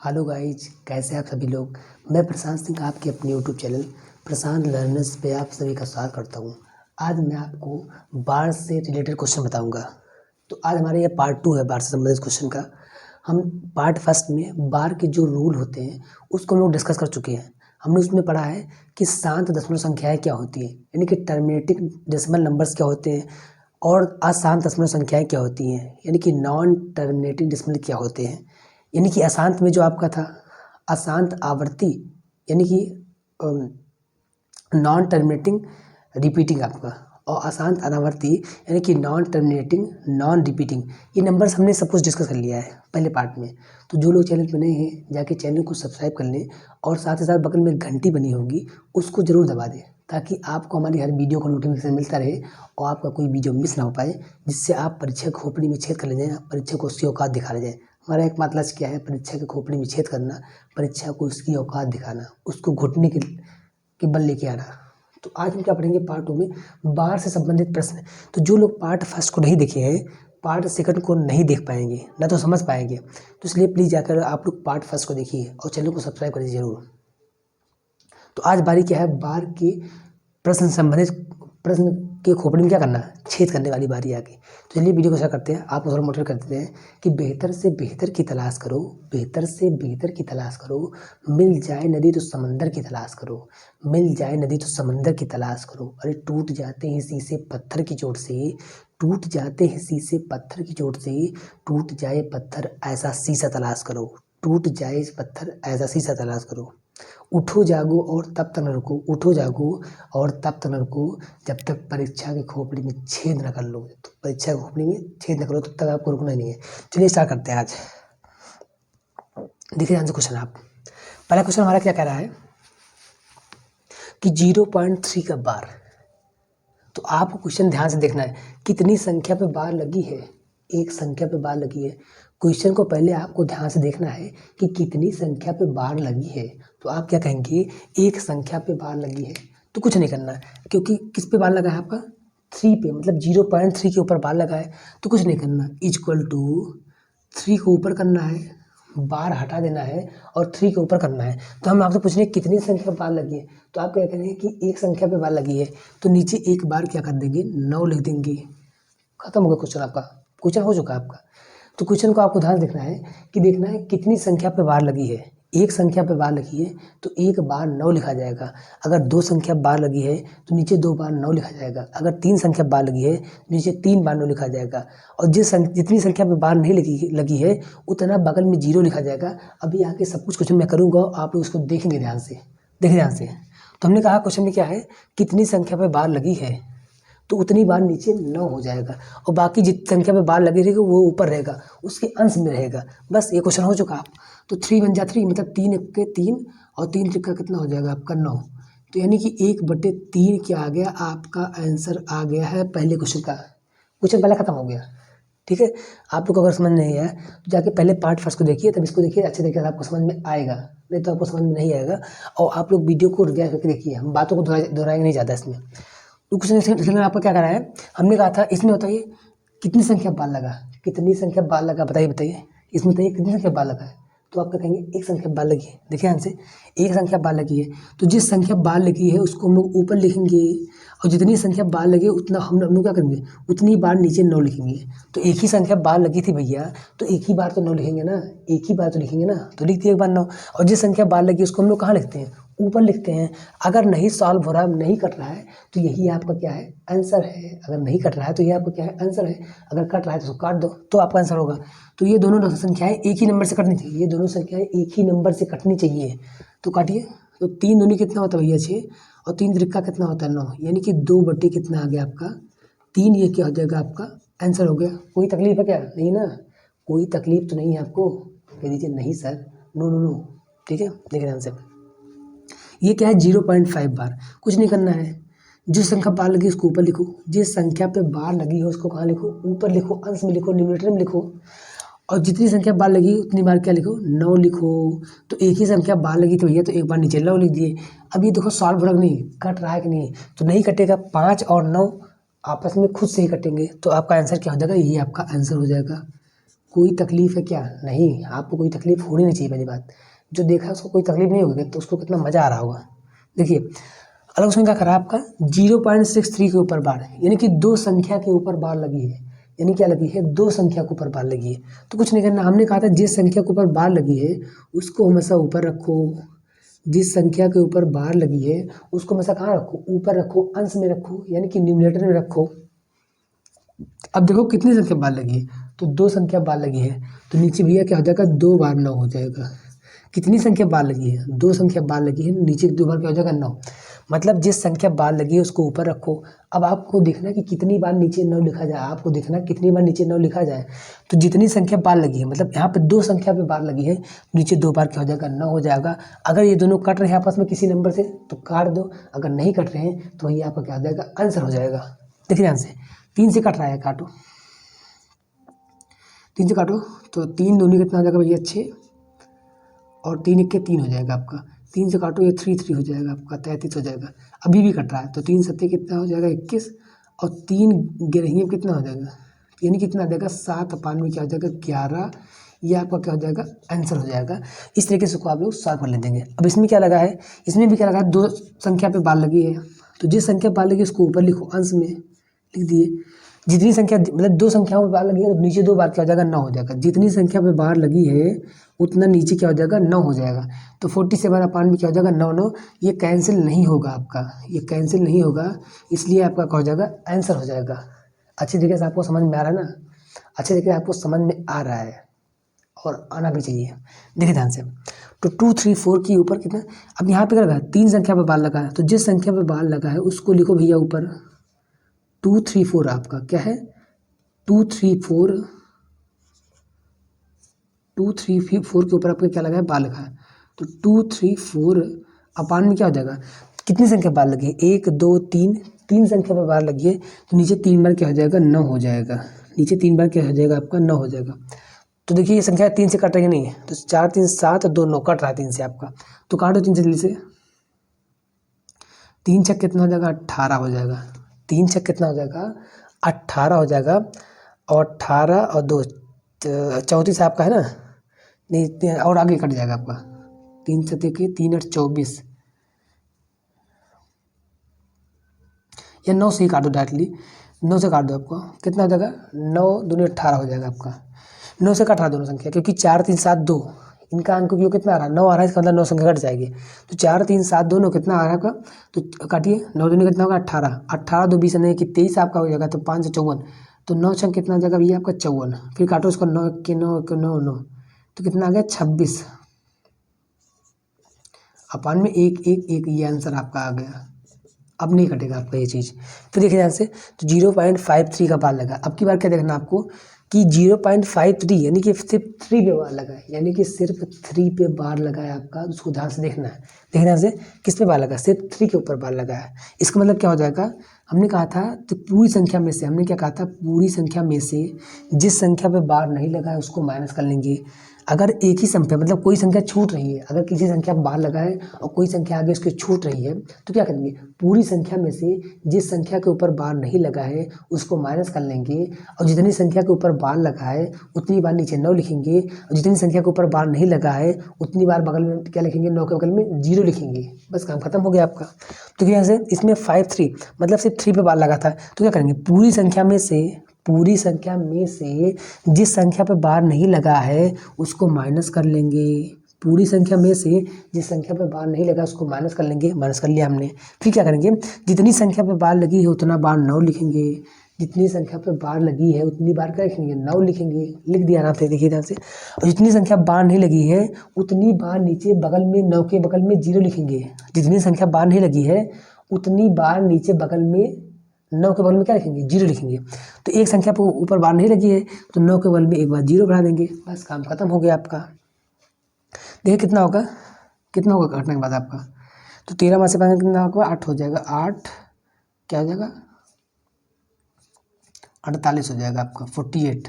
Hello guys, कैसे हैं आप सभी लोग। मैं प्रशांत सिंह आपके अपने यूट्यूब चैनल प्रशांत लर्नर्स पे आप सभी का स्वागत करता हूं। आज मैं आपको बार से रिलेटेड क्वेश्चन बताऊंगा। तो आज हमारे ये पार्ट 2 है बार से संबंधित क्वेश्चन का। हम पार्ट फर्स्ट में बार के जो रूल होते हैं उसको हम लोग डिस्कस कर चुके हैं। हमने उसमें पढ़ा है कि शांत दशमलव संख्याएँ क्या होती हैं, यानी कि टर्मिनेटिंग डेसिमल नंबर्स क्या होते हैं, और अशांत दशमलव संख्याएँ क्या होती हैं, यानी कि नॉन टर्मिनेटिंग डेसिमल क्या होते हैं। यानी कि अशांत में जो आपका था अशांत आवर्ती, यानी कि नॉन टर्मिनेटिंग रिपीटिंग आपका, और अशांत अनावर्ती यानी कि नॉन टर्मिनेटिंग नॉन रिपीटिंग। ये नंबर्स हमने सब कुछ डिस्कस कर लिया है पहले पार्ट में। तो जो लोग चैनल पर नए हैं जाके चैनल को सब्सक्राइब कर लें, और साथ ही साथ बगल में घंटी बनी होगी उसको ज़रूर दबा दें, ताकि आपको हमारी हर वीडियो का नोटिफिकेशन मिलता रहे और आपका कोई वीडियो मिस ना हो पाए, जिससे आप परीक्षा खोपड़ी में छेद कर ले जाएँ, परीक्षा को उसकी औकात दिखा ले जाए। हमारा एकमात्र लक्ष्य क्या है? परीक्षा की खोपड़ी में छेद करना, परीक्षा को उसकी औकात दिखाना, उसको घुटने के बल लेके आना। तो आज हम क्या पढ़ेंगे पार्ट 2 में बार से संबंधित प्रश्न। तो जो लोग पार्ट फर्स्ट को नहीं देखे हैं पार्ट सेकंड को नहीं देख पाएंगे, ना तो समझ पाएंगे। तो इसलिए प्लीज़ जाकर आप लोग पार्ट फर्स्ट को देखिए और चैनल को सब्सक्राइब करिए ज़रूर। तो आज बारी क्या है, बार के प्रश्न संबंधित प्रश्न के खोपड़ी में क्या करना है, छेद करने वाली बारी आ गई। तो चलिए वीडियो को शेयर करते हैं, आपको थोड़ा मोटिवेट कर देते हैं कि बेहतर से बेहतर की तलाश करो, बेहतर से बेहतर की तलाश करो, मिल जाए नदी तो समंदर की तलाश करो, मिल जाए नदी तो समंदर की तलाश करो। अरे टूट जाते हैं शीशे पत्थर की चोट से, टूट जाते हैं शीशे पत्थर की चोट से, टूट जाए पत्थर ऐसा शीशा तलाश करो, टूट जाए पत्थर ऐसा शीशा तलाश करो। उठो जागो और तब तक न रुको, उठो जागो और तब तक न रुको, जब तक परीक्षा की खोपड़ी में छेद न कर लो। तो परीक्षा की खोपड़ी में छेद न करो तब तक आपको रुकना नहीं है। चलिए स्टार्ट करते हैं आज। देखिए ध्यान से क्वेश्चन आप। पहला क्वेश्चन हमारा क्या कह रहा है कि 0.3 का बार। तो आपको क्वेश्चन ध्यान से देखना है, कितनी संख्या पे बार लगी है। एक संख्या पे बार लगी है। क्वेश्चन को पहले आपको ध्यान से देखना है कि कितनी संख्या पे बार लगी है। तो आप क्या कहेंगे, एक संख्या पे बार लगी है। तो कुछ नहीं करना है, क्योंकि किस पे बार लगा है आपका 3 पे, मतलब 0.3 के ऊपर बार लगा है। तो कुछ नहीं करना, इक्वल टू 3 को ऊपर करना है, बार हटा देना है और 3 के ऊपर करना है। तो हम आपसे पूछ रहे हैं कितनी संख्या पे बार लगी है। तो आप क्या करेंगे कि एक संख्या पे बार लगी है, तो नीचे एक बार क्या कर देंगे, 9 लिख देंगे। खत्म हो गया क्वेश्चन आपका, क्वेश्चन हो चुका है आपका। तो क्वेश्चन को आपको ध्यान देखना है कि देखना है कितनी संख्या पे बार लगी है। एक संख्या पे बार लगी है तो एक बार 9 लिखा जाएगा। अगर 2 संख्या बार लगी है तो नीचे 2 बार 9 लिखा जाएगा। अगर 3 संख्या बार लगी है तो नीचे 3 बार 9 लिखा जाएगा। और जितनी संख्या पे बार नहीं लगी है उतना बगल में 0 लिखा जाएगा। अभी आगे सब कुछ क्वेश्चन मैं करूँगा, आप लोग उसको देखेंगे ध्यान से, देखिए ध्यान से। तो हमने कहा क्वेश्चन में क्या है, कितनी संख्या पे बार लगी है, तो उतनी बार नीचे 9 हो जाएगा, और बाकी जितनी संख्या में बार लगी रहेगी वो ऊपर रहेगा, उसके अंश में रहेगा। बस ये क्वेश्चन हो चुका आप। तो 3 बन जा 3, मतलब 3 के 3 और 3 त्रिका कितना हो जाएगा आपका 9। तो यानी कि 1/3 क्या आ गया, आपका आंसर आ गया है पहले क्वेश्चन का। क्वेश्चन पहले खत्म हो गया। ठीक है, आप लोग को अगर समझ नहीं आया तो जाके पहले पार्ट फर्स्ट को देखिए, तब इसको देखिए, अच्छे तरीके से आपको समझ में आएगा, नहीं तो आपको समझ में नहीं आएगा। और आप लोग वीडियो को रिवाइज करके देखिए, हम बातों को दोहराएंगे नहीं ज़्यादा इसमें। तो कुछ नहीं, आपका क्या करा है, हमने कहा था इसमें बताइए कितनी संख्या बार लगा, कितनी संख्या बार लगा, बताइए इसमें बताइए कितनी संख्या बार लगा है। तो आप क्या कहेंगे, एक संख्या बार लगी है। देखिए ध्यान से, एक संख्या बार लगी है, तो जिस संख्या बार लगी है उसको हम लोग ऊपर लिखेंगे, और जितनी संख्या बार लगी उतना हम लोग क्या करेंगे, उतनी बार नीचे 9 लिखेंगे। तो एक ही संख्या बार लगी थी भैया, तो एक ही बार तो 9 लिखेंगे ना, एक ही बार तो लिखेंगे ना, तो लिख दिए एक बार 9। और जिस संख्या बार लगी उसको हम लोग कहाँ लिखते हैं, ऊपर लिखते हैं। अगर नहीं सॉल्व हो रहा है, नहीं कट रहा है, तो यही आपका क्या है, आंसर है। अगर नहीं कट रहा है तो ये आपका क्या है, आंसर है। अगर कट रहा है तो उसको काट दो, तो आपका आंसर होगा। तो ये दोनों संख्याएं एक ही नंबर से कटनी चाहिए, ये दोनों संख्याएं एक ही नंबर से कटनी चाहिए। तो काटिए। तो 3 दूनी कितना होता है भैया 6, और 3 त्रिका कितना होता है 9, यानी कि 2/, कितना आ गया आपका 3। ये क्या हो जाएगा आपका आंसर हो गया। कोई तकलीफ है क्या, नहीं ना, कोई तकलीफ तो नहीं है आपको। कह दीजिए नहीं सर, नो नो नो। ठीक है, देखिए ध्यान से, ये क्या है 0.5 बार। कुछ नहीं करना है, जो संख्या बार लगी उसको ऊपर लिखो, जिस संख्या पे बार लगी हो उसको कहाँ लिखो, ऊपर लिखो, अंश में लिखो, न्यूमरेटर में लिखो। और जितनी संख्या बार लगी उतनी बार क्या लिखो, 9 लिखो। तो एक ही संख्या बार लगी तो भैया तो एक बार नीचे 9 लिख दिए। अब ये देखो सॉल्व हो रहा नहीं, कट रहा है कि नहीं, तो नहीं कटेगा। 5 और 9 आपस में खुद से ही कटेंगे, तो आपका आंसर क्या हो जाएगा, यही आपका आंसर हो जाएगा। कोई तकलीफ है क्या? नहीं, आपको कोई तकलीफ होनी नहीं चाहिए। पहली बात, जो देखा उसको कोई तकलीफ नहीं होगी तो उसको कितना मज़ा आ रहा होगा। देखिए अलग क्वेश्चन क्या करा आपका, 0.63 के ऊपर बार, यानी कि दो संख्या के ऊपर बार लगी है। यानी क्या लगी है? दो संख्या के ऊपर बार लगी है। तो कुछ नहीं करना, हमने कहा था जिस संख्या के ऊपर बार लगी है उसको हमेशा ऊपर रखो। जिस संख्या के ऊपर बार लगी है उसको हमेशा कहाँ रखो? ऊपर रखो, अंश में रखो, यानी कि न्यूमरेटर में रखो। अब देखो कितनी संख्या बार लगी है, तो दो संख्या बार लगी है, तो नीचे भैया क्या हो जाएगा? 2 बार 9 हो जाएगा। कितनी संख्या बार लगी है? दो संख्या बार लगी है, नीचे 2 बार क्या हो जाएगा? 9। मतलब जिस संख्या बार लगी है उसको ऊपर रखो। अब आपको देखना कि कितनी बार नीचे 9 लिखा जाए, आपको देखना कितनी बार नीचे 9 लिखा जाए। तो जितनी संख्या बार लगी है, मतलब यहाँ पे दो संख्या पे बार लगी है, नीचे 2 बार क्या हो जाएगा? 9 हो जाएगा। अगर ये दोनों कट रहे हैं आपस में किसी नंबर से तो काट दो, अगर नहीं कट रहे हैं तो वही आपका क्या हो जाएगा? आंसर हो जाएगा। देखिए ध्यान से, 3 से कट रहा है, काटो, 3 से काटो, तो 3 दूनी कितना हो जाएगा भैया? 6, और 3 1 के 3 हो जाएगा आपका। 3 से काटो, ये 3 3 हो जाएगा आपका, 33 हो जाएगा। अभी भी कट रहा है, तो 3 सत्ते कितना हो जाएगा? 21, और 3 गिरही में कितना हो जाएगा? यानी कितना आ जाएगा? 7 अपान में क्या हो जाएगा? 11। ये आपका क्या हो जाएगा? आंसर हो जाएगा। इस तरीके से को आप लोग सॉल्व कर ले देंगे। अब इसमें क्या लगा है? इसमें भी क्या लगा है? दो संख्या पे बार लगी है, तो जिस संख्या बार लगी उसको ऊपर लिखो, अंश में लिख दिए। जितनी संख्या, मतलब दो संख्याओं पे बार लगी है तो नीचे 2 बार क्या हो जाएगा? 9 हो जाएगा। जितनी संख्या पे बार लगी है उतना नीचे क्या हो जाएगा? 9 हो जाएगा। तो 47 अपान में क्या हो जाएगा? 9 9। ये कैंसिल नहीं होगा आपका, ये कैंसिल नहीं होगा, इसलिए आपका क्या हो जाएगा? आंसर हो जाएगा। अच्छी तरीके से आपको समझ में आ रहा है ना? अच्छे तरीके से आपको समझ में आ रहा है और आना भी चाहिए। देखिए ध्यान से, तो 2 3 4 के ऊपर कितना? अब यहाँ पे क्या लगा? 3 संख्या पे बार लगा है, तो जिस संख्या पे बार लगा है उसको लिखो भैया ऊपर। 2 3 4 आपका क्या है? 2 3 4, 2 3 4 के ऊपर आपका क्या लगा है? बार लगा है, तो 2 3 4 अपान में क्या हो जाएगा? कितनी संख्या बार लगी है? 1 2 3, 3 संख्या पर बार लगी है, तो नीचे 3 बार क्या हो जाएगा? 9 हो जाएगा। नीचे 3 बार क्या हो जाएगा आपका? 9 हो जाएगा। तो देखिए ये संख्या 3 से कट रही नहीं है, तो 4 3 7 और 2 9 कट रहा है 3 से आपका, तो काटो 3 से जल्दी से। 3 छक कितना हो जाएगा? 18 हो जाएगा। 3 छक कितना हो जाएगा? 18 हो जाएगा। और 18 और 2 34 आपका है ना? नहीं, और आगे कट जाएगा आपका। 3 से देखिए, 3 8 24, या 9 से ही काट दो डायरेक्टली, 9 से काट दो, आपको कितना हो जाएगा? 9 दूनी 18 हो जाएगा आपका। 9 से कट रहा दोनों संख्या, क्योंकि 4 3 7 2, इनका अंक उपयोग कितना आ रहा है? 9 आ रहा है, इसका मतलब 9 संख्या कट जाएगी। तो 4 3 7 दोनों कितना आ रहा है आपका? तो काटिए, 9 दूनी कितना होगा? 18, 18 2 20 नहीं कि 23 आपका हो जाएगा, तो 5 से 54, तो 9 छंग कितना आ जाएगा भैया आपका? 54। फिर काटो उसको, 9 के 9 के 9 9, तो कितना आ गया? 26 अपान में 1 1 1, ये आंसर आपका आ गया। अब नहीं कटेगा आपका ये चीज़। फिर देखिए ध्यान से, तो 0.53 का बार लगा। अब की बार क्या देखना आपको कि 0.53 यानी कि सिर्फ 3 पे बार लगा है, यानी कि सिर्फ 3 पे बार लगा है आपका, उसको ध्यान से देखना है। देखिए ध्यान से, किस पे बार लगा? सिर्फ 3 के ऊपर बार लगा है। इसका मतलब क्या हो जाएगा? हमने कहा था तो पूरी संख्या में से, हमने क्या कहा था? पूरी संख्या में से जिस संख्या पे बार नहीं लगा है उसको माइनस कर लेंगे। अगर एक ही संख्या, मतलब कोई संख्या छूट रही है, अगर किसी संख्या पर बार लगा है और कोई संख्या आगे उसके छूट रही है, तो क्या करेंगे? पूरी संख्या में से जिस संख्या के ऊपर बार नहीं लगा है उसको माइनस कर लेंगे, और जितनी संख्या के ऊपर बार लगा है उतनी बार नीचे 9 लिखेंगे, और जितनी संख्या के ऊपर बार नहीं लगा है उतनी बार बगल में क्या लिखेंगे? 9 के बगल में 0 लिखेंगे। बस काम खत्म हो गया आपका। तो यहाँ से इसमें 5 3, मतलब सिर्फ 3 पे बार लगा था, तो क्या करेंगे? पूरी संख्या में से जिस संख्या पे बार नहीं लगा है उसको माइनस कर लेंगे। पूरी संख्या में से जिस संख्या पे बार नहीं लगा उसको माइनस कर लेंगे। माइनस कर लिया हमने। फिर क्या करेंगे? जितनी संख्या पे बार लगी है उतना बार 9 लिखेंगे। जितनी संख्या पे बार लगी है उतनी बार क्या लिखेंगे? 9 लिखेंगे। लिख दिया आराम से, देखिए ध्यान से। और जितनी संख्या बार नहीं लगी है उतनी बार नीचे बगल में 9 के बगल में 0 लिखेंगे। जितनी संख्या बार नहीं लगी है उतनी बार नीचे बगल में 9 के बगल में क्या लिखेंगे? 0 लिखेंगे। तो एक संख्या पर ऊपर बार नहीं लगी है तो 9 के बगल में एक बार 0 बढ़ा देंगे। बस काम खत्म हो गया आपका। देखिए कितना होगा काटने के बाद आपका, तो 13 में से 5 कितना होगा? 8 हो जाएगा। 8 क्या हो जाएगा? 48 हो जाएगा आपका। 48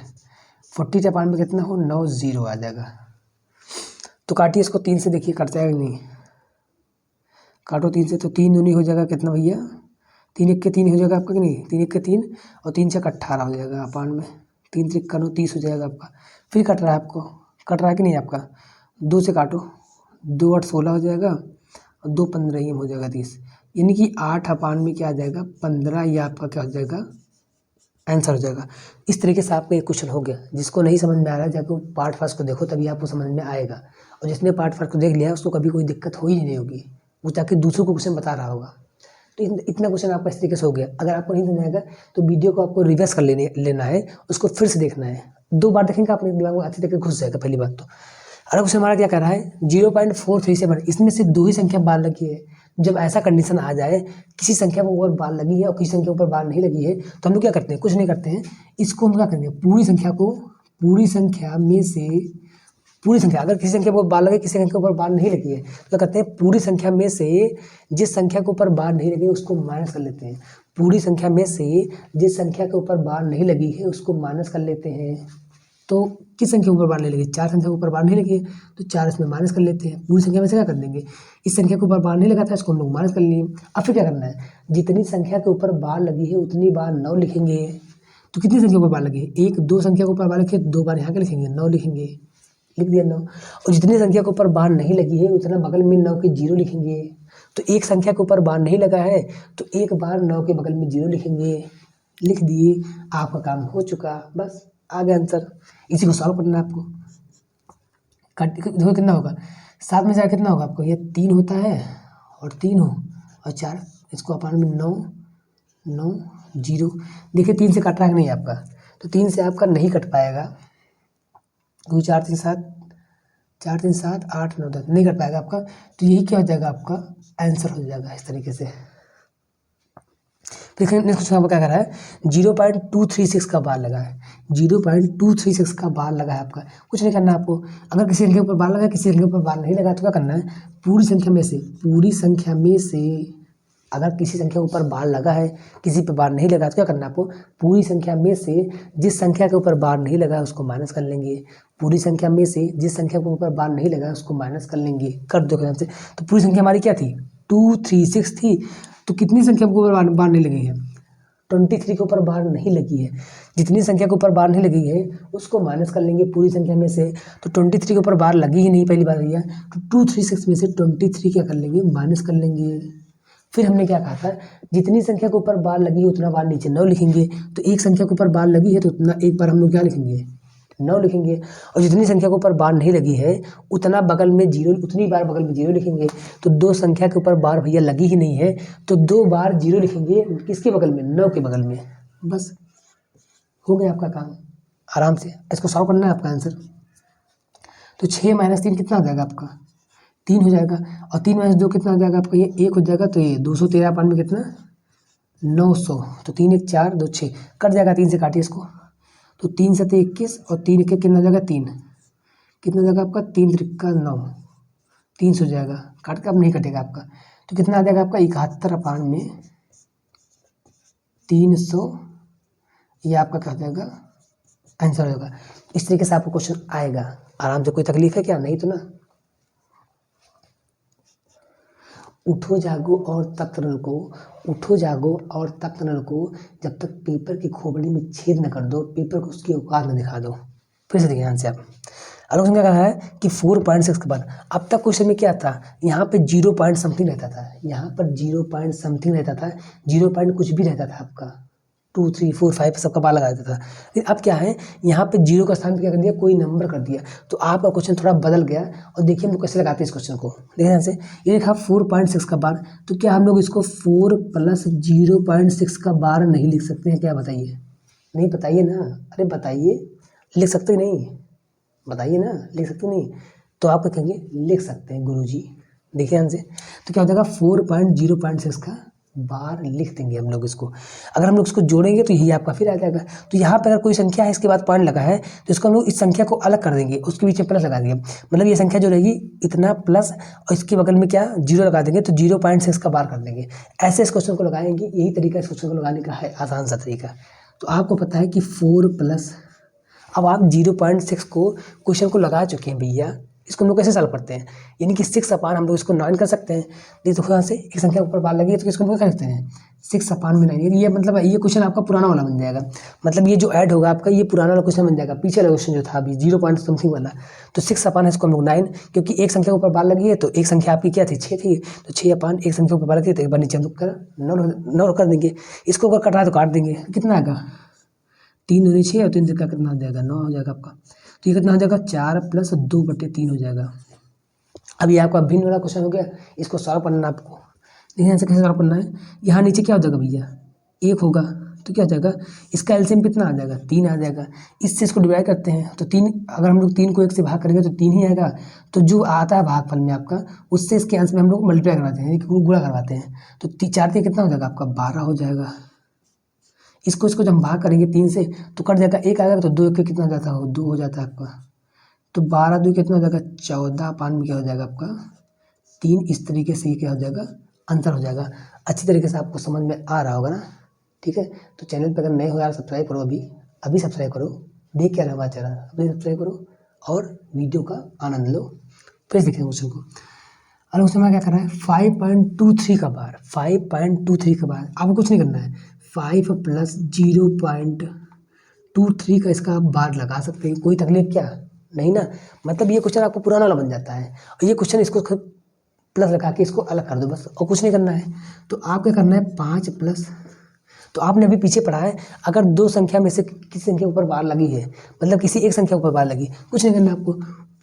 40 के पान में कितना हो? 9 0 आ जाएगा। तो काटिए इसको 3 से, देखिए कट जाएगा नहीं। काटो 3 से, तो 3 दूनी हो जाएगा कितना भैया? 3 1 के 3 हो जाएगा आपका कि नहीं? 3 1 के 3 और 3 6 18 हो जाएगा अपान में 3 त्रिक्का 9, 30 हो जाएगा आपका। फिर कट रहा है आपको, कट रहा है कि नहीं आपका, 2 से काटो, 2 8 16 हो जाएगा और 2 15 ही हो जाएगा 30, यानी कि 8 अपान में क्या आ जाएगा 15, ये आपका क्या हो जाएगा आंसर हो जाएगा। इस तरीके से आपका एक क्वेश्चन हो गया। जिसको नहीं समझ में आ रहा है जाके पार्ट फर्स्ट को देखो, तभी आपको समझ में आएगा। और जिसने पार्ट फर्स्ट को देख लिया उसको कभी कोई दिक्कत हो ही नहीं होगी, वो जाके दूसरों को क्वेश्चन बता रहा होगा। तो इतना क्वेश्चन आपका इस तरीके से हो गया। अगर आपको नहीं समझ आएगा तो वीडियो को आपको रिवर्स कर लेना है, उसको फिर से देखना है। 2 बार देखेंगे अपने दिमाग में अच्छी तरीके घुस जाएगा। पहली बात तो अगर क्वेश्चन हमारा क्या कर रहा है 0.437, इसमें से 2 ही संख्या बार लगी है। जब ऐसा कंडीशन आ जाए किसी संख्या के ऊपर बार लगी है और किसी संख्या के ऊपर बार नहीं लगी है, तो हम लोग क्या करते हैं, कुछ नहीं करते हैं, इसको हम क्या करेंगे, पूरी संख्या में से पूरी संख्या, अगर किसी संख्या के ऊपर बार लगे किसी संख्या के ऊपर बार नहीं लगी है, तो क्या करते हैं, पूरी संख्या में से जिस संख्या के ऊपर बार नहीं लगी है उसको माइनस कर लेते हैं। पूरी संख्या में से जिस संख्या के ऊपर बार नहीं लगी है उसको माइनस कर लेते हैं। तो किस संख्या के ऊपर बार नहीं लगी, 4 संख्या के ऊपर बार नहीं लगी है तो 4 इसमें माइनस कर लेते हैं। पूरी संख्या में से क्या कर देंगे, इस संख्या के ऊपर बार नहीं लगा था इसको हम लोग माइनस कर लिए। अब फिर क्या करना है, जितनी संख्या के ऊपर बार लगी है उतनी बार 9 लिखेंगे। तो कितनी संख्या के ऊपर बार लगी है, 1 2 संख्या के ऊपर बार लिखे, 2 बार यहाँ के लिखेंगे, 9 लिखेंगे, लिख दिया 9। और जितनी संख्या के ऊपर बार नहीं लगी है उतना बगल में 9 के 0 लिखेंगे। तो एक संख्या के ऊपर बार नहीं लगा है तो एक बार 9 के बगल में 0 लिखेंगे, लिख दिए, आपका काम हो चुका, बस आ गया आंसर। इसी को सॉल्व करना है आपको। देखो कितना होगा, 7 में 4 कितना होगा आपको, ये 3 होता है और 3 हो और 4, इसको अपान में 9 9 0। देखिए 3 से कट रहा है नहीं आपका, तो 3 से आपका नहीं कट पाएगा क्योंकि 4 3 7 8 9 10 नहीं कट पाएगा आपका। तो यही क्या हो जाएगा, आपका आंसर हो जाएगा इस तरीके से। फिर नेक्स्ट क्वेश्चन आपका क्या कर रहा है, 0.236 का बार लगा है, 0.236 का बार लगा है आपका। कुछ नहीं करना आपको, अगर किसी संख्या के ऊपर बार लगा है किसी संख्या के ऊपर बार नहीं लगा तो क्या करना है, पूरी संख्या में से अगर किसी संख्या के ऊपर बार लगा है किसी पे बार नहीं लगा तो क्या करना है आपको, पूरी संख्या में से जिस संख्या के ऊपर बार नहीं लगा उसको माइनस कर लेंगे। पूरी संख्या में से जिस संख्या के ऊपर बार नहीं लगा उसको माइनस कर लेंगे, कर दो ध्यान से। तो पूरी संख्या हमारी क्या थी, 236 थी, तो कितनी संख्या के ऊपर बार नहीं लगी है, 23 के ऊपर बार नहीं लगी है। जितनी संख्या के ऊपर बार नहीं लगी है उसको माइनस कर लेंगे पूरी संख्या में से। तो 23 के ऊपर बार लगी ही नहीं पहली बार भैया, तो 236 में से 23 क्या कर लेंगे, माइनस कर लेंगे। फिर हमने क्या कहा था, जितनी संख्या के ऊपर बार लगी है उतना बार नीचे 9 लिखेंगे। तो एक संख्या के ऊपर बार लगी है तो उतना एक बार हम लोग क्या लिखेंगे, 9 लिखेंगे। और जितनी संख्या के ऊपर बार नहीं लगी है उतना बगल में 0, उतनी बार बगल में 0 लिखेंगे। तो 2 संख्या के ऊपर बार भैया लगी ही नहीं है तो 2 बार 0 लिखेंगे, किसके बगल में, 9 के बगल में। बस हो गया आपका काम आराम से। इसको सॉल्व करना है आपका आंसर। तो 6 - 3 कितना हो जाएगा आपका, 3 हो जाएगा। और 3 - 2 कितना हो जाएगा आपका, ये 1 हो जाएगा। तो ये 213 पान में कितना, 900। तो 3 1 4 2 6 कट जाएगा, 3 से काटिए इसको। तो 3 7 21 और 3 1 कितना हो जाएगा, 3 कितना हो जाएगा आपका, 3 त्रिक्का 9, 300 हो जाएगा। काट के अब नहीं कटेगा आपका। तो कितना आ जाएगा आपका, 71 अपान में 300, ये आपका क्या हो जाएगा, आंसर हो जाएगा। इस तरीके से आपको क्वेश्चन आएगा आराम से। कोई तकलीफ है क्या, नहीं तो ना। उठो जागो और तख्त नल को, उठो जागो और तख्त नल को, जब तक पेपर की खोपड़ी में छेद न कर दो, पेपर को उसकी औकात न दिखा दो। फिर से देखिए ध्यान से आप। अगला क्या कहा है कि 4.6 के बाद, अब तक क्वेश्चन में क्या था, यहाँ पे 0 पॉइंट समथिंग रहता था, यहाँ पर 0 पॉइंट समथिंग रहता था, 0 पॉइंट कुछ भी रहता था आपका, 2 3 4 5 सबका बार लगा देता था। लेकिन अब क्या है, यहाँ पे 0 का स्थान पे क्या कर दिया, कोई नंबर कर दिया। तो आपका क्वेश्चन थोड़ा बदल गया। और देखिए हम लोग कैसे लगाते हैं इस क्वेश्चन को, देखिए ध्यान से। ये लिखा 4.6 का बार, तो क्या हम लोग इसको 4 + 0.6 का बार नहीं लिख सकते हैं क्या, बताइए। नहीं बताइए ना, अरे बताइए, लिख सकते नहीं, बताइए ना, लिख सकते नहीं। तो आप कहेंगे लिख सकते हैं गुरुजी, देखिए ध्यान से। तो क्या हो जाएगा, 4.0.6 का बार लिख देंगे हम लोग इसको। अगर हम लोग इसको जोड़ेंगे तो यही आपका फिर आ जाएगा। तो यहाँ पर अगर कोई संख्या है इसके बाद पॉइंट लगा है तो इसको हम लोग इस संख्या को अलग कर देंगे, उसके बीच में प्लस लगा देंगे। मतलब ये संख्या जो रहेगी इतना प्लस और इसके बगल में क्या 0 लगा देंगे, तो 0.6 का बार कर देंगे। ऐसे इस क्वेश्चन को लगाएंगे, यही तरीका इस क्वेश्चन को लगाने का है, आसान सा तरीका। तो आपको पता है कि 4 +, अब आप 0.6 को क्वेश्चन को लगा चुके हैं भैया, इसको हम लोग कैसे सॉल्व करते हैं, यानी कि 6 अपान हम लोग इसको 9 कर सकते हैं। देखिए तो यहाँ से एक संख्या ऊपर बार लगी है तो इसको हम लोग कर सकते हैं 6 अपान में 9। ये मतलब ये क्वेश्चन आपका पुराना वाला बन जाएगा, मतलब ये जो ऐड होगा आपका ये पुराना वाला क्वेश्चन बन जाएगा, पीछे वाला क्वेश्चन जो था अभी 0 पॉइंट समथिंग वाला। तो 6 अपान है इसको हम लोग 9, क्योंकि एक संख्या ऊपर बार लगी है तो एक संख्या आपकी क्या थी 6 थी, तो 6 अपान एक संख्या ऊपर बार लगी है तो एक बार नीचे हम लोग कर 9 कर देंगे। इसको अगर कटा तो काट देंगे, कितना आएगा 3 दूनी 6 और 3 का कितना हो जाएगा 9 हो जाएगा आपका। तो ये कितना हो जाएगा 4 + 2/3 हो जाएगा। अब ये आपका भिन्न वाला क्वेश्चन हो गया, इसको सॉल्व करना आपको। देखिए यहाँ से कैसे सॉल्व करना है, यहाँ नीचे क्या हो जाएगा भैया 1 होगा तो क्या हो जाएगा, इसका एलसीएम कितना आ जाएगा 3 आ जाएगा। इससे इसको डिवाइड करते हैं तो 3, अगर हम लोग 3 को 1 से भाग करेंगे तो 3 ही आएगा। तो जो आता है भागफल में आपका उससे इसके आंसर में हम लोग मल्टीप्लाई करवाते हैं, गुणा करवाते हैं। तो 4 से कितना हो जाएगा आपका 12 हो जाएगा। इसको जब हम भाग करेंगे 3 से तो कट जाएगा 1 आएगा, तो 2 1 कितना हो जाता है 2 हो जाता है आपका। तो 12 2 कितना हो जाएगा 14 अपान में क्या हो जाएगा आपका 3। इस तरीके से ये क्या हो जाएगा आंसर हो जाएगा। अच्छी तरीके से आपको समझ में आ रहा होगा ना, ठीक है। तो चैनल पर अगर नए हो यार सब्सक्राइब करो, अभी सब्सक्राइब करो, देख क्या रहा हमारा चैनल अभी सब्सक्राइब करो और वीडियो का आनंद लो। फिर देखें क्वेश्चन को। और उसमें हमारा क्या करना है 5.23 का बार, 5.23 का बार आपको कुछ नहीं करना है, 5 + 0.23 का इसका आप बार लगा सकते हैं, कोई तकलीफ क्या नहीं ना। मतलब ये क्वेश्चन आपको पुराना वाला बन जाता है और ये क्वेश्चन इसको प्लस लगा के इसको अलग कर दो बस, और कुछ नहीं करना है। तो आप क्या करना है 5 प्लस, तो आपने अभी पीछे पढ़ा है अगर दो संख्या में से किसी संख्या ऊपर बार लगी है, मतलब किसी एक संख्या ऊपर बार लगी, कुछ नहीं करना आपको,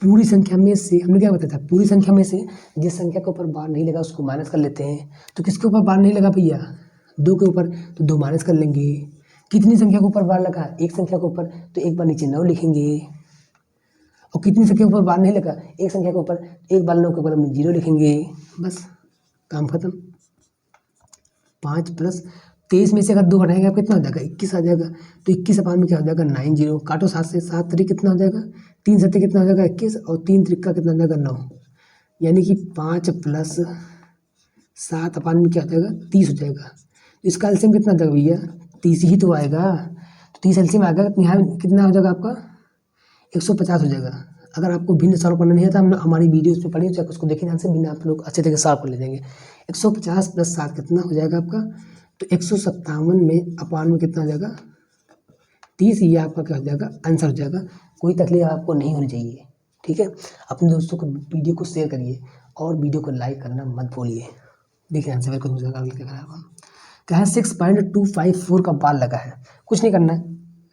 पूरी संख्या में से हमने क्या बताया था, पूरी संख्या में से जिस संख्या के ऊपर बार नहीं लगा उसको माइनस कर लेते हैं। तो किसके ऊपर बार नहीं लगा भैया 2 के ऊपर, तो 2 माइनस कर लेंगे। कितनी संख्या के ऊपर बार लगा एक संख्या के ऊपर, तो एक बार नीचे 9 लिखेंगे। और कितनी संख्या के ऊपर बार नहीं लगा एक संख्या के ऊपर, एक बार 9 के ऊपर हम 0 लिखेंगे, बस काम खत्म। 5 + 23 में से अगर 2 हटाएंगे आप कितना हो जाएगा 21 आ जाएगा। तो 21 अपान में क्या हो जाएगा 90, काटो 7 से, 7 3 कितना हो जाएगा 3 7 कितना हो जाएगा 21 और 3 3 का कितना हो जाएगा 9, यानी कि 5 + 7 अपान में क्या हो जाएगा 30 हो जाएगा। इसका एलसीएम कितना हो जाएगा भैया 30 ही तो आएगा। तो 30 एलसीएम आ गया, यहाँ कितना हो जाएगा आपका 150 हो जाएगा। अगर आपको भिन्न सॉल्व करना नहीं आता, हम हमारी वीडियोस पे पढ़िए, चाहे उसको देखें ध्यान से, भिन्न आप लोग अच्छे तरीके से सॉल्व कर ले जाएंगे। 150 + 7 कितना हो जाएगा आपका, तो 157 में अपान में कितना हो जाएगा 30, ये आपका क्या हो जाएगा आंसर हो जाएगा। कोई तकलीफ आपको नहीं होनी चाहिए, ठीक है। अपने दोस्तों को वीडियो को शेयर करिए और वीडियो को लाइक करना मत भूलिए। देखिए आंसर मेरे को दूसरा क्या है 6.254 का बार लगा है, कुछ नहीं करना है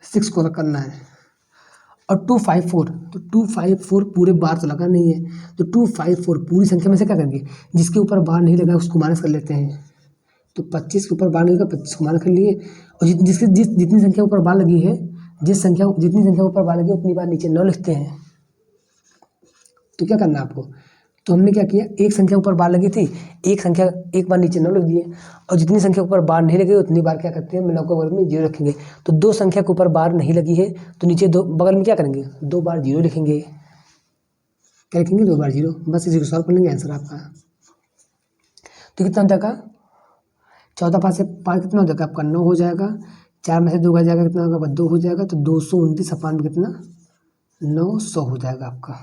6 को करना है और 254, तो 254 पूरे बार तो लगा नहीं है, तो 254 पूरी संख्या में से क्या करेंगे जिसके ऊपर बार नहीं लगा उसको माइनस कर लेते हैं। तो 25 के ऊपर बार नहीं लगा 25 को माइनस कर लिए, और जितनी संख्या ऊपर बार लगी है, जितनी संख्या ऊपर बार लगी है उतनी बार नीचे 9 लिखते हैं। तो क्या करना है आपको, तो हमने क्या किया एक संख्या ऊपर बार लगी थी, एक बार नीचे 9 लिख दिए, और जितनी संख्या ऊपर बार नहीं लगी उतनी बार क्या करते हैं 9 के बगल में 0 रखेंगे। तो 2 संख्या के ऊपर बार नहीं लगी है तो नीचे 2 बगल में क्या करेंगे 2 बार 0 लिखेंगे, क्या लिखेंगे 2 बार 0, बस इसी को सॉल्व कर लेंगे आंसर आपका। तो कितना हो जाएगा 14 5 से 5 कितना हो जाएगा आपका 9 हो जाएगा, 4 में से 2 का जाएगा कितना होगा 2 हो जाएगा, तो 229 अपान में कितना 900 हो जाएगा आपका।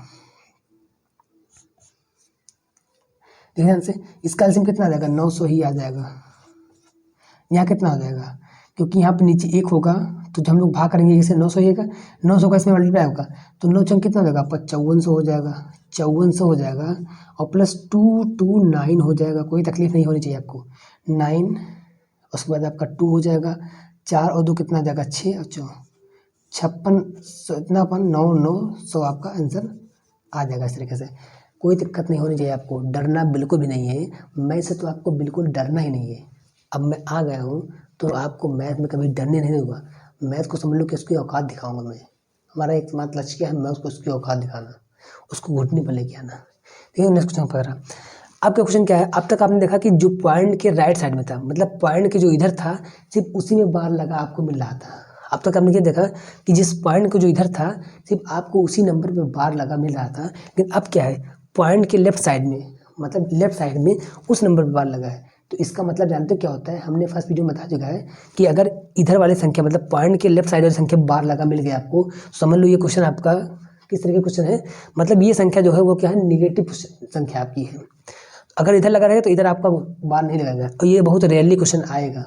ध्यान से इसका एलसीएम कितना आ जाएगा 900 ही आ जाएगा। यहाँ कितना हो जाएगा, क्योंकि यहाँ पे नीचे 1 होगा तो जब हम लोग भाग करेंगे जैसे 900 ही 900 का इसमें मल्टीप्लाई होगा, तो 9 चंग कितना हो जाएगा आपका 5400 हो जाएगा, 5400 हो जाएगा और +2 2 9 हो जाएगा। कोई तकलीफ नहीं होनी चाहिए आपको, 9 उसके बाद आपका 2 हो जाएगा, 4 और 2 कितना आ जाएगा 6 और 4 56, इतना अपन 900 आपका आंसर आ जाएगा। इस तरीके से कोई दिक्कत नहीं होनी चाहिए आपको, डरना बिल्कुल भी नहीं है, मैथ से तो आपको बिल्कुल डरना ही नहीं है। अब मैं आ गया हूँ तो आपको मैथ में कभी डरने नहीं दूंगा, मैथ को समझ लो कि उसकी औकात दिखाऊंगा मैं। हमारा एकमात्र लक्ष्य क्या है, मैं उसको उसकी औकात दिखाना, उसको घुटने पर लेके आना। ठीक है, नेक्स्ट क्वेश्चन पढ़ रहा। आपका क्वेश्चन क्या है, अब तक आपने देखा कि जो पॉइंट के राइट साइड में था, मतलब पॉइंट के जो इधर था सिर्फ उसी में बार लगा आपको मिल रहा था। अब तक आपने क्या देखा कि जिस पॉइंट को जो इधर था सिर्फ आपको उसी नंबर पे बार लगा मिल रहा था, लेकिन अब क्या है पॉइंट के लेफ्ट साइड में, मतलब लेफ्ट साइड में उस नंबर पे बार लगा है। तो इसका मतलब जानते हो क्या होता है, हमने फर्स्ट वीडियो में बता चुका है कि अगर इधर वाली संख्या मतलब पॉइंट के लेफ्ट साइड वाली संख्या बार लगा मिल गया आपको, समझ लो ये क्वेश्चन आपका किस तरह के क्वेश्चन है, मतलब ये संख्या जो है वो क्या है, निगेटिव संख्या आपकी है। अगर इधर लगा रहेगा तो इधर आपका बार नहीं लगेगा, और ये बहुत रेयरली क्वेश्चन आएगा,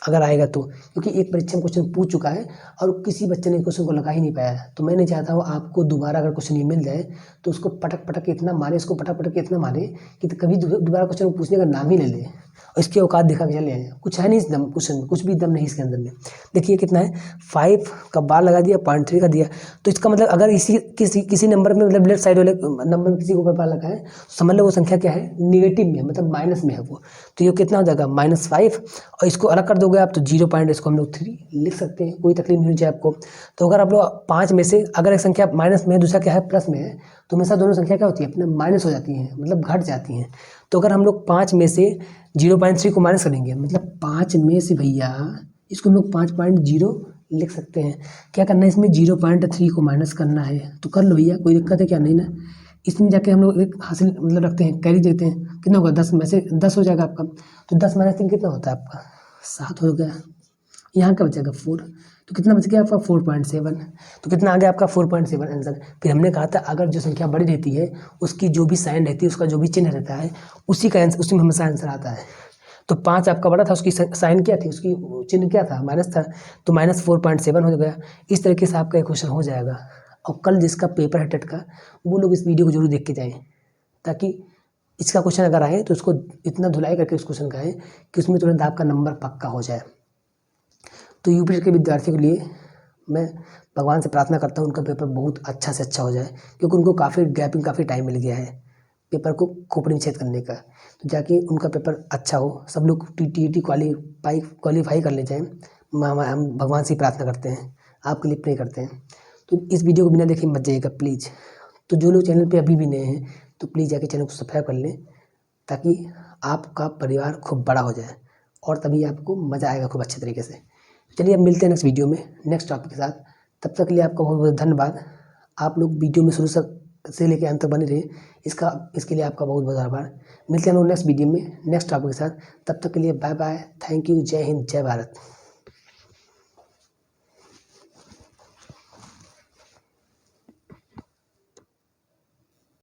अगर आएगा तो, क्योंकि एक परीक्षा में क्वेश्चन पूछ चुका है और किसी बच्चे ने क्वेश्चन को लगा ही नहीं पाया है। तो मैं नहीं चाहता हूँ आपको दोबारा अगर क्वेश्चन ये मिल जाए तो उसको पटक पटक के इतना मारे, उसको पटक पटक के इतना मारे कि कभी दोबारा क्वेश्चन पूछने का नाम ही ले ले और इसकी औकात दिखा के चले आए। कुछ है नहीं इस दम क्वेश्चन में, कुछ भी दम नहीं इसके अंदर में। देखिए कितना है, 5 का बार लगा दिया, 0.3 का दिया, तो इसका मतलब अगर इसी किसी नंबर में, मतलब लेफ्ट साइड वाले नंबर में किसी को ऊपर बार लगा है, समझ लो वो संख्या क्या है, निगेटिव में, मतलब माइनस में है वो। तो ये कितना हो जाएगा, -5, और इसको अलग कर दोगे आप तो 0 पॉइंट, इसको हम लोग 3 लिख सकते हैं, कोई तकलीफ नहीं होनी चाहिए आपको। तो अगर आप लोग 5 में से अगर एक संख्या माइनस में है, दूसरा क्या है प्लस में है, तो हमेशा दोनों संख्या क्या होती है, अपने माइनस हो जाती हैं, मतलब घट जाती हैं। तो अगर हम लोग 5 में से 0.3 को माइनस करेंगे, मतलब 5 में से भैया इसको हम लोग 5.0 लिख सकते हैं। क्या करना है इसमें, 0.3 को माइनस करना है, तो कर लो भैया, कोई दिक्कत है क्या, नहीं ना। इसमें जाके हम लोग एक हासिल मतलब रखते हैं, कैरी देते हैं, कितना होगा, 10 में से 10 हो जाएगा आपका, तो 10 - 3 कितना होता है आपका, 7 हो गया। यहाँ का बचेगा 4, तो कितना बच गया आपका 4.7, तो कितना आ गया आपका 4.7 आंसर। फिर हमने कहा था अगर जो संख्या बड़ी रहती है उसकी जो भी साइन रहती है, उसका जो भी चिन्ह रहता है, उसी का आंसर, उसी में हमेशा आंसर आता है। तो 5 आपका बड़ा था, उसकी साइन क्या थी, उसकी चिन्ह क्या था, माइनस था, तो -4.7 हो गया। इस तरीके से आपका एक क्वेश्चन हो जाएगा। और कल जिसका पेपर है टेट का, वो लोग इस वीडियो को जरूर देख के जाएँ, ताकि इसका क्वेश्चन अगर आए तो उसको इतना धुलाई करके उस क्वेश्चन का है कि उसमें तुरंत आपका नंबर पक्का हो जाए। तो यूपी के विद्यार्थियों के लिए मैं भगवान से प्रार्थना करता हूँ उनका पेपर बहुत अच्छा से अच्छा हो जाए, क्योंकि उनको काफ़ी गैपिंग, काफ़ी टाइम मिल गया है पेपर को खोपड़ी छेद करने का। तो जाके उनका पेपर अच्छा हो, सब लोग टीटी क्वालीफाई कर ले जाएँ। हम भगवान से ही प्रार्थना करते हैं, आपके लिए प्रे करते हैं। तो इस वीडियो को बिना देखे मत जाइएगा प्लीज़। तो जो लोग चैनल पे अभी भी नए हैं तो प्लीज़ जाके चैनल को सब्सक्राइब कर लें, ताकि आपका परिवार खूब बड़ा हो जाए और तभी आपको मज़ा आएगा खूब अच्छे तरीके से। चलिए अब मिलते हैं नेक्स्ट वीडियो में नेक्स्ट टॉपिक के साथ। तब तक के लिए आपका बहुत बहुत धन्यवाद। आप लोग वीडियो में शुरू से लेकर अंत तक बने रहे, इसके लिए आपका बहुत बहुत आभार। मिलते हैं हम लोग नेक्स्ट वीडियो में नेक्स्ट टॉपिक के साथ। तब तक के लिए बाय बाय, थैंक यू, जय हिंद, जय भारत।